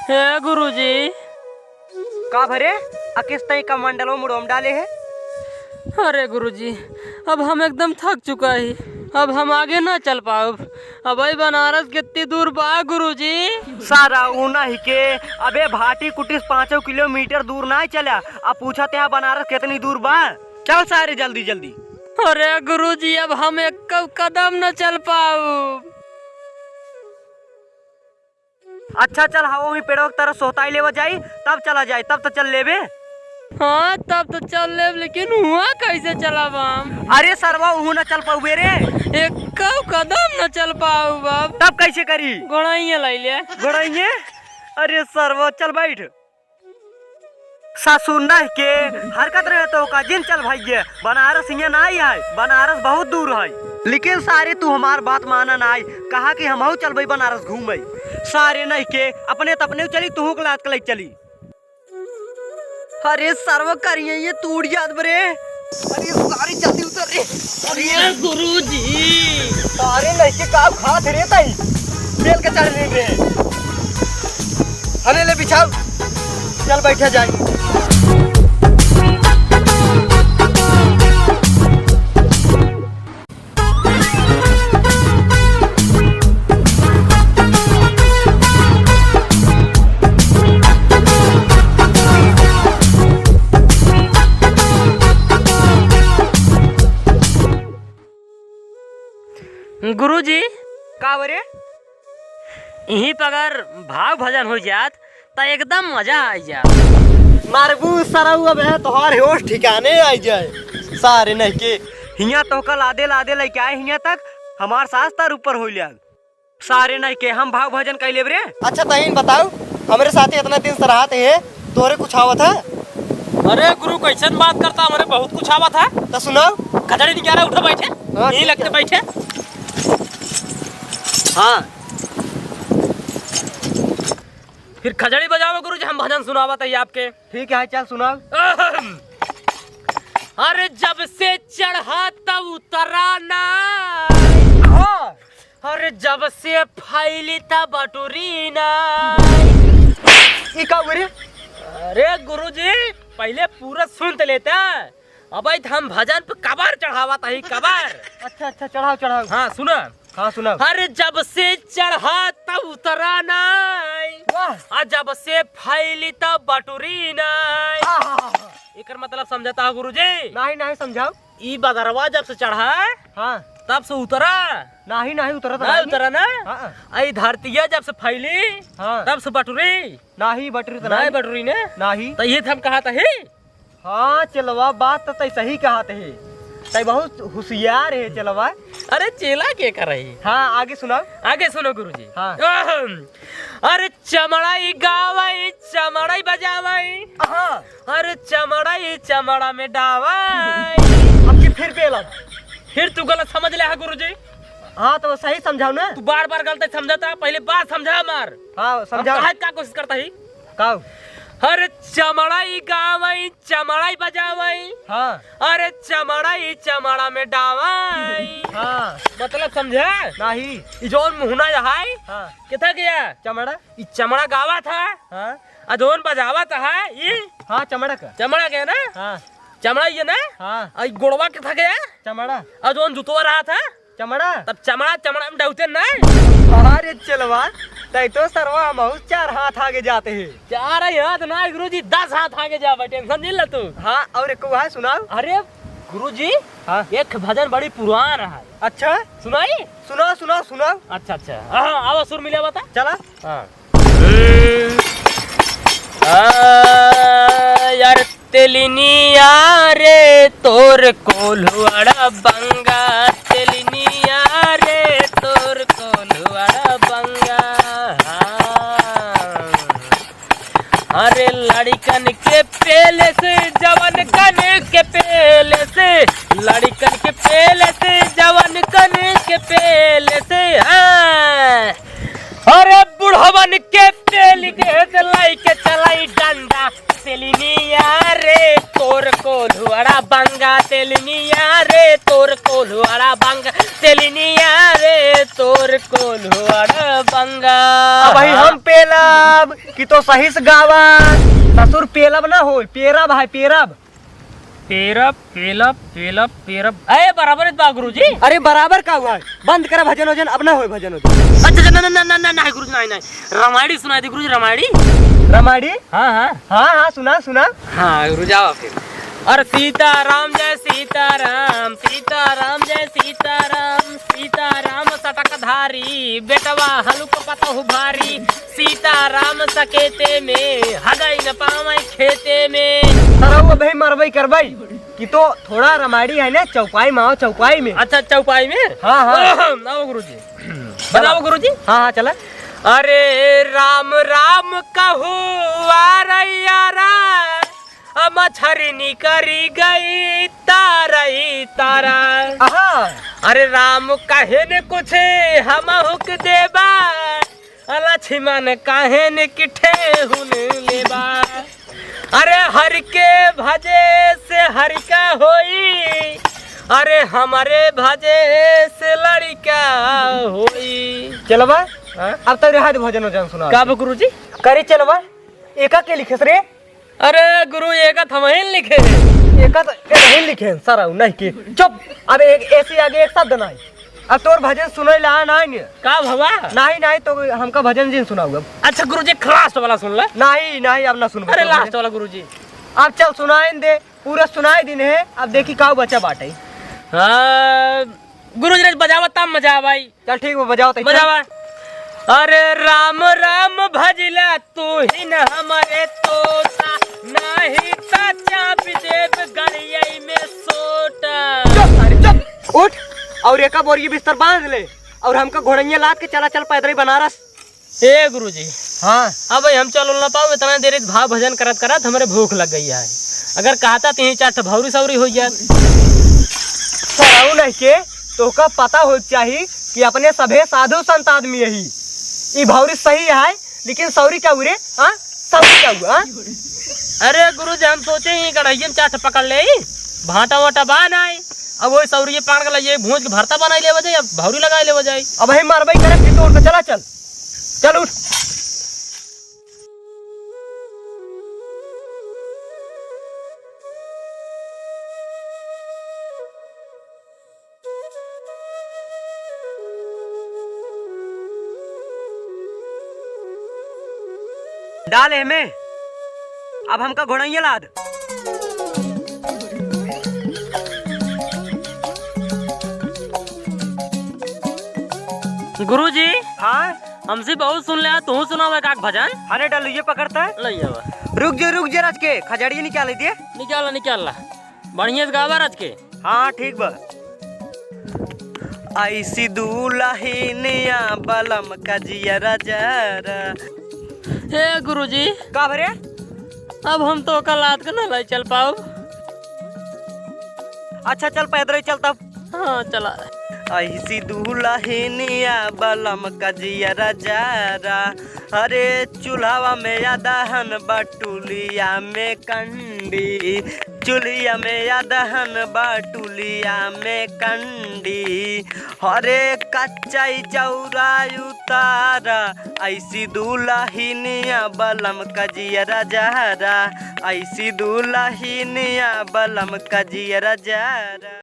हे गुरुजी का भरे अकिस तई का मंडलों मुड़ोम डाले है। अरे गुरुजी अब हम एकदम थक चुका ही, अब हम आगे ना चल पाओ। अब बनारस कितनी दूर बा गुरुजी? सारा ऊना ही के अबे भाटी कुटिस 5 किलोमीटर दूर ना चला। अब पूछा ते बनारस कितनी दूर बा। चल सारे जल्दी जल्दी। अरे गुरुजी अब हम एक कदम न चल पाओ। अच्छा चल हवा में पेड़ों की तरफ सोताई लेवा जाई तब चला जाए, तब तो चल लेबे। हाँ तब तो चल ले, लेकिन हुआ कैसे चला हम? अरे सरवा ऊ न चल पाऊ रे, एक कदम न चल पाऊ बाब। तब कैसे करी? घोड़ाइया लाई ले। घोड़ाइया? अरे सरवा चल बैठ। सासुना के हरकत रहे तो का जिन चल भाई बनारस यहाँ ना है, बनारस बहुत दूर है। लेकिन सारे तू हमार बात माना ना आई, कहा कि हम चल भाई बनारस घूमे। सारे नहीं के अपने तपने चली तू लात कल चली। अरे सर्व करिए ये तूड़ याद बरे। अरे सारी जल्दी उतर रे। अरे गुरुजी सारे नहीं के काम खात रे तई बेल के चढ़ रे। अरे ले बिछाओ चल बैठा जाए। गुरुजी का बरे यहीं पर अगर भाव भजन हो जात तो एकदम मजा आ जात। मारबू सरऊ अब है तोहार होश ठिकाने आई जाए। सारे नहीं के हिया तो कल लादे लादे लेके आए हिया तक हमार सास तार ऊपर हो लिया। सारे नहीं के हम भाव भजन कैले रे। अच्छा तहीन बताओ हमारे साथ इतना दिन सराहत है तोरे कुछ आवत है? अरे गुरु कैसन बात करता, हमारे बहुत कुछ आवत है। तो सुनाओ। खजड़ी निकाला उठो बैठे, यहीं लगते बैठे। हाँ फिर खजड़ी बजाओ गुरुजी, हम भजन सुनावत है आपके। ठीक है चल सुनाओ। अरे जब से चढ़ा तब उतरा ना, अरे जब से फैली तब बटुरी ना। ये का बोले? अरे गुरुजी पहले पूरा सुन तो लेता, अब हम भजन पे कबार चढ़ावत है कबार। अच्छा अच्छा चढ़ाओ चढ़ाओ। हाँ सुना। हाँ सुनाओ। अरे जब से चढ़ा तब उतरा नहीं, जब से फैली तब बटुरी नहीं। एक मतलब समझता है गुरुजी? नहीं नहीं समझाओ। ई बदरवा जब से चढ़ा हाँ तब से उतरा नहीं नहीं उतरा नहीं उतरा ना। हाँ। आई धरतिया जब से फैली हाँ। तब से बटुरी नहीं बटरी तो नहीं बटुरी ने नहीं। तो ये हम कहा था ही। हाँ चलवा बात तो तय सही कहा थे, तय बहुत होशियार है चलवा। अरे चेला के कर रही। हाँ आगे सुनाओ। आगे सुनो गुरुजी। हाँ। अरे चमड़ाई गावाई चमड़ाई बजावाई, हाँ। अरे चमड़ाई चमड़ा में डावाई। अब की फिर बेला फिर तू गलत समझ ले है गुरुजी। हाँ तो सही समझाओ ना। तू बार बार गलत समझाता, पहले बात समझा मार। हाँ समझाओ। क्या कोशिश करता ही? काऊ अरे चमड़ाई गावाई चमड़ाई बजावाई, हाँ। अरे चमड़ाई चमड़ा में डावाई। हाँ मतलब समझा नहीं। जोन मुहना है हाँ कितना गया चमड़ा। ये चमड़ा गावा था, हाँ अजोन बजावा था ये। हाँ चमड़ा का चमड़ा गया ना। हाँ चमड़ा ये ना। हाँ गोड़वा के था गया चमड़ा। अजोन जुतवा रहा था चमड़ा। तब चमड़ा चमड़ा में डूबते ना। अरे चलवा तय तो सरवा हम 4 हाथ आगे जाते हैं। 4 हाथ ना गुरुजी 10 हाथ आगे जा, टेंशन नहीं ले तू। हाँ और एक है सुनाओ। अरे गुरुजी हाँ एक भजन बड़ी पुराना है। अच्छा सुनाई। सुनाओ सुनाओ सुनाओ। अच्छा अच्छा हाँ आवा सुर मिले बता। चला। हाँ यार तेलिनिया रे तोर कोल्हुआड़ा बंगा, तेलिनिया रे तोर कोल्हुआड़ा बंगा। अरे लड़कन के पेले से जवन कन के पेले से, लड़कन के पेले से जवन कन के पेले से। हाँ अरे बुढ़वन के पेल के लाई के चलाई डंडा, तेलिनिया रे तोर कोल्हुआड़ा बंगा, तेलिनिया तेलिनिया रे तोर कोल्हुआड़ा बंगा, तेलिनिया रे तोर कोल्हुआड़ा बंगा। अब भाई हम पेलब कि तो सही से गावा। ससुर पेलब ना हो, पेरब है पेरब। पेरब पेलब पेलब पेरब अरे बराबर है बा गुरुजी। अरे बराबर का हुआ है, बंद करा भजन वजन, अब ना हो भजन वजन। अच्छा ना ना ना ना ना गुरुजी, नहीं नहीं रामायणी सुनाई दी गुरुजी, रामायणी। रामायणी? हाँ हाँ हाँ हाँ सुना सुना। हाँ गुरु जाओ फिर। और सीताराम जय सीताराम, सीताराम जय सीताराम, सीताराम सटकधारी बेटवा हलुक पतहु भारी, सीताराम सकेते में हगई न पावई खेते में। सरौ भाई मरबई करबई कि तो थोड़ा रामायणी है ना, चौपाई में आओ, चौपाई में। अच्छा चौपाई में। हाँ हाँ आओ गुरुजी, बताओ गुरुजी। हाँ हाँ चला। अरे राम राम कहू आरैया मछरी निकरी गई तारई तारा। अरे राम कहे न कुछ हम हुक देबा, लक्ष्मण कहे न किठे हुन लेबा। अरे हर के भजे से हर का होई, अरे हमारे भजे से लड़का होई। चलवा अब तो रेहाद भजन वजन सुना। का गुरुजी करे चलवा। एका के लिखे रे? अरे गुरु एक थमहीन लिखे। एका तो नहीं लिखे सारा नहीं के। चुप, अब एक ऐसे आगे एक शब्द नहीं। अब तोर भजन सुने ला नहीं का भवा? नहीं नहीं तो हमका भजन जिन सुनाऊगा। अच्छा गुरुजी लास्ट वाला सुन ले। नहीं नहीं अब ना सुन। अरे लास्ट वाला गुरुजी। अब चल सुनाए दे, पूरा सुनाए दिन है। अब देखी का बच्चा बाटे। हाँ गुरुजी ने बजावा तब मजा आवाई। चल ठीक है बजाओ तो बजावा। अरे राम राम भजला तू ही न हमारे तोता, नहीं ता चाप देव गड़ियाई में सोटा। चुप अरे चुप, उठ और एका बोरी बिस्तर बांध ले और हमका घोड़ैया लाद के चला चल पैदल बनारस। ए गुरुजी हाँ अब हम चल ना पाओ, इतना देर भाव भजन करत करत हमारे भूख लग गई है। अगर कहता तीन चार भौरी सौरी हो जाए। सराऊ नहीं के तो का पता हो चाहिए कि अपने सभे साधु संत आदमी यही। ये भौरी सही है लेकिन सौरी क्या हुए? हाँ सौरी क्या हुआ? अरे गुरुजी हम सोचे ही कढ़ाई में चाट पकड़ ले, भाटा वाटा बान आए, अब वही सौरी पकड़ के ये भूज के भरता बनाई ले बजाई, अब भौरी लगाई ले बजाई। अब हम मारबई करे फिर तोड़ के चला चल चल उठ। डाल है में अब हमका घोड़ैया लाद। गुरुजी हाँ हमसे बहुत सुन लिया, तू सुनावे का भजन। अरे डलिए पकड़ता है। नहीं आवा। रुक जा रज के खजड़िया निकाल दिए। निकाल ला बढ़िया से गावा रच के। हाँ ठीक बा। ऐसी दुल्हनिया बलम कजिया रजरा। हे गुरुजी का भरे? अब हम तो कल रात को नहीं चल पाओ। अच्छा चल पैदल चल तब। हाँ चला। ऐसी दुल्हनिया बलम कजिया रजरा, अरे चूल्हा में दहन बटुलिया में कंडी, चूल्हा में दहन बटुलिया में कंडी, अरे कच्चा चौरा उतारा। ऐसी दुल्हनिया बलम कजिया रजरा, ऐसी दुल्हनिया बलम कजिया रजरा।